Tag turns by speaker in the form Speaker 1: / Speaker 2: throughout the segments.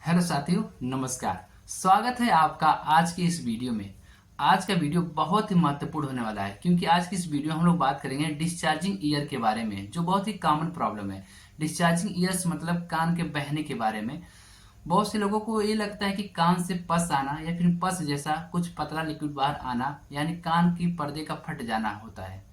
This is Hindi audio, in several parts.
Speaker 1: हेलो साथियों, नमस्कार। स्वागत है आपका आज की इस वीडियो में। आज का वीडियो बहुत ही महत्वपूर्ण होने वाला है क्योंकि आज की इस वीडियो में हम लोग बात करेंगे डिस्चार्जिंग ईयर के बारे में, जो बहुत ही कॉमन प्रॉब्लम है। डिस्चार्जिंग ईयर्स मतलब कान के बहने के बारे में। बहुत से लोगों को ये लगता है कि कान से पस आना या फिर पस जैसा कुछ पतला लिक्विड बाहर आना यानी कान की पर्दे का फट जाना होता है।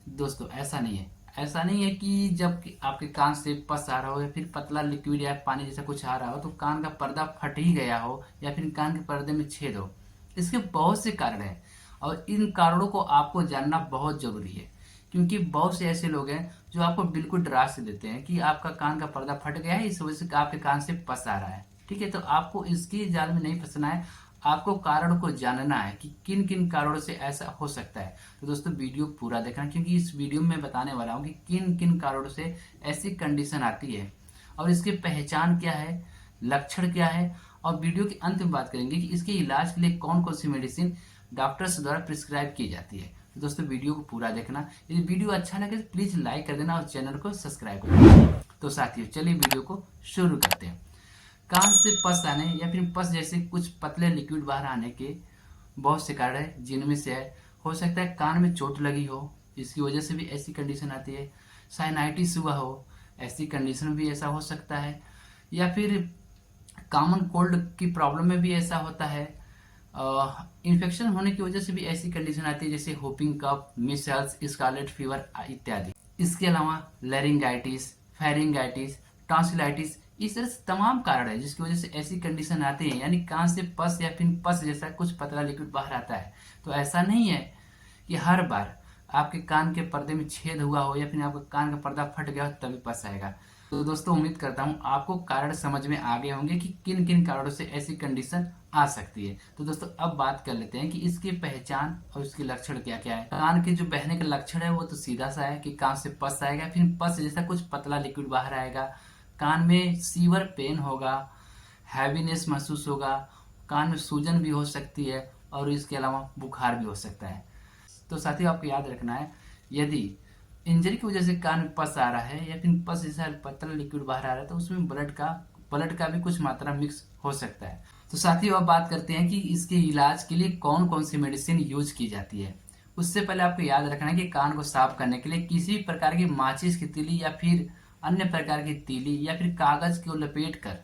Speaker 1: दोस्तों, ऐसा नहीं है। ऐसा नहीं है कि जब आपके कान से पस आ रहा हो या फिर पतला लिक्विड या पानी जैसा कुछ आ रहा हो तो कान का पर्दा फट ही गया हो या फिर कान के पर्दे में छेद हो। इसके बहुत से कारण हैं और इन कारणों को आपको जानना बहुत जरूरी है क्योंकि बहुत से ऐसे लोग हैं जो आपको बिल्कुल डरा से देते हैं कि आपका कान का पर्दा फट गया है, इस वजह से आपके कान से पस आ रहा है। ठीक है, तो आपको इसकी जाल में नहीं फंसना है। आपको कारण को जानना है कि किन किन कारणों से ऐसा हो सकता है। तो दोस्तों, वीडियो पूरा देखना क्योंकि इस वीडियो में मैं बताने वाला हूँ कि किन किन कारणों से ऐसी कंडीशन आती है और इसकी पहचान क्या है, लक्षण क्या है, और वीडियो के अंत में बात करेंगे कि इसके इलाज के लिए कौन कौन सी मेडिसिन डॉक्टर्स द्वारा प्रिस्क्राइब की जाती है। तो दोस्तों, वीडियो को पूरा देखना। यदि वीडियो अच्छा लगे तो प्लीज लाइक कर देना और चैनल को सब्सक्राइब कर देना। तो साथियों, चलिए वीडियो को शुरू करते हैं। कान से पस आने या फिर पस जैसे कुछ पतले लिक्विड बाहर आने के बहुत से कारण है, जिनमें से हो सकता है कान में चोट लगी हो, इसकी वजह से भी ऐसी कंडीशन आती है। साइनाइटिस हुआ हो, ऐसी कंडीशन भी ऐसा हो सकता है। या फिर कॉमन कोल्ड की प्रॉब्लम में भी ऐसा होता है। इन्फेक्शन होने की वजह से भी ऐसी कंडीशन आती है, जैसे होपिंग कफ, मीसल्स, स्कारलेट फीवर इत्यादि। इसके अलावा लैरिंगाइटिस, फेरिंगाइटिस, टॉन्सिलाइटिस, इस तरह से तमाम कारण है जिसकी वजह से ऐसी कंडीशन आती है, यानी कान से पस या फिर पस जैसा कुछ पतला लिक्विड बाहर आता है। तो ऐसा नहीं है कि हर बार आपके कान के पर्दे में छेद हुआ हो या फिर आपका कान का पर्दा फट गया हो तभी पस आएगा। तो दोस्तों, उम्मीद करता हूँ आपको कारण समझ में आ गए होंगे कि किन किन कारणों से ऐसी कंडीशन आ सकती है। तो दोस्तों, अब बात कर लेते हैं कि इसकी पहचान और इसके लक्षण क्या क्या है। कान के जो बहने का लक्षण है वो तो सीधा सा है कि कान से पस आएगा, फिर पस जैसा कुछ पतला लिक्विड बाहर आएगा, कान में सीवर पेन होगा, हैवीनेस महसूस होगा, कान में सूजन भी हो सकती है और इसके अलावा बुखार भी हो सकता है। तो साथियों, आपको याद रखना है, यदि इंजरी की वजह से कान में पस आ रहा है या फिर पस जैसा पतला लिक्विड बाहर आ रहा है तो उसमें ब्लड का भी कुछ मात्रा मिक्स हो सकता है। तो साथियों, अब बात करते हैं कि इसके इलाज के लिए कौन कौन सी मेडिसिन यूज की जाती है। उससे पहले आपको याद रखना है कि कान को साफ करने के लिए किसी भी प्रकार की माचिस की तीली या फिर अन्य प्रकार की तीली या फिर कागज को लपेट कर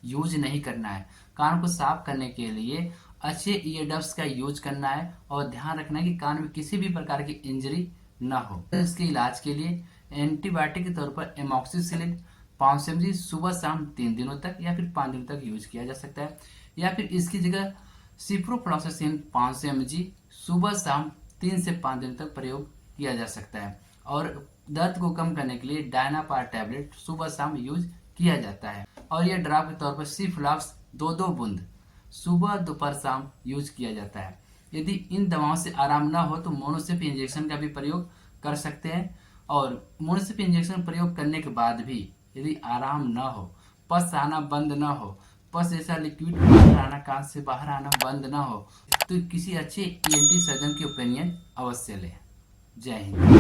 Speaker 1: यूज नहीं करना है। कान को साफ करने के लिए अच्छे ईयरडब्स का यूज करना है और ध्यान रखना है कि कान में किसी भी प्रकार की इंजरी ना हो। इसके इलाज के लिए एंटीबायोटिक के तौर पर एमॉक्सिसिलिन 500 mg सुबह शाम 3 दिनों तक या फिर 5 दिनों तक यूज किया जा सकता है, या फिर इसकी जगह सिप्रोफ्लॉक्सासिन 500 mg सुबह शाम 3 से 5 दिन तक प्रयोग किया जा सकता है। और दर्द को कम करने के लिए डायनापार टैबलेट सुबह शाम यूज किया जाता है और यह ड्रॉप के तौर पर सिफ्लॉक्स 2-2 बूंद सुबह दोपहर शाम यूज किया जाता है। यदि इन दवाओं से आराम ना हो तो मोनोसिप इंजेक्शन का भी प्रयोग कर सकते हैं, और मोनोसिप इंजेक्शन प्रयोग करने के बाद भी यदि आराम ना हो, पस आना बंद ना हो, पस जैसा लिक्विड बाहर आना, कान से बाहर आना बंद ना हो, तो किसी अच्छे ईएनटी सर्जन की ओपिनियन अवश्य लें। जय हिंद।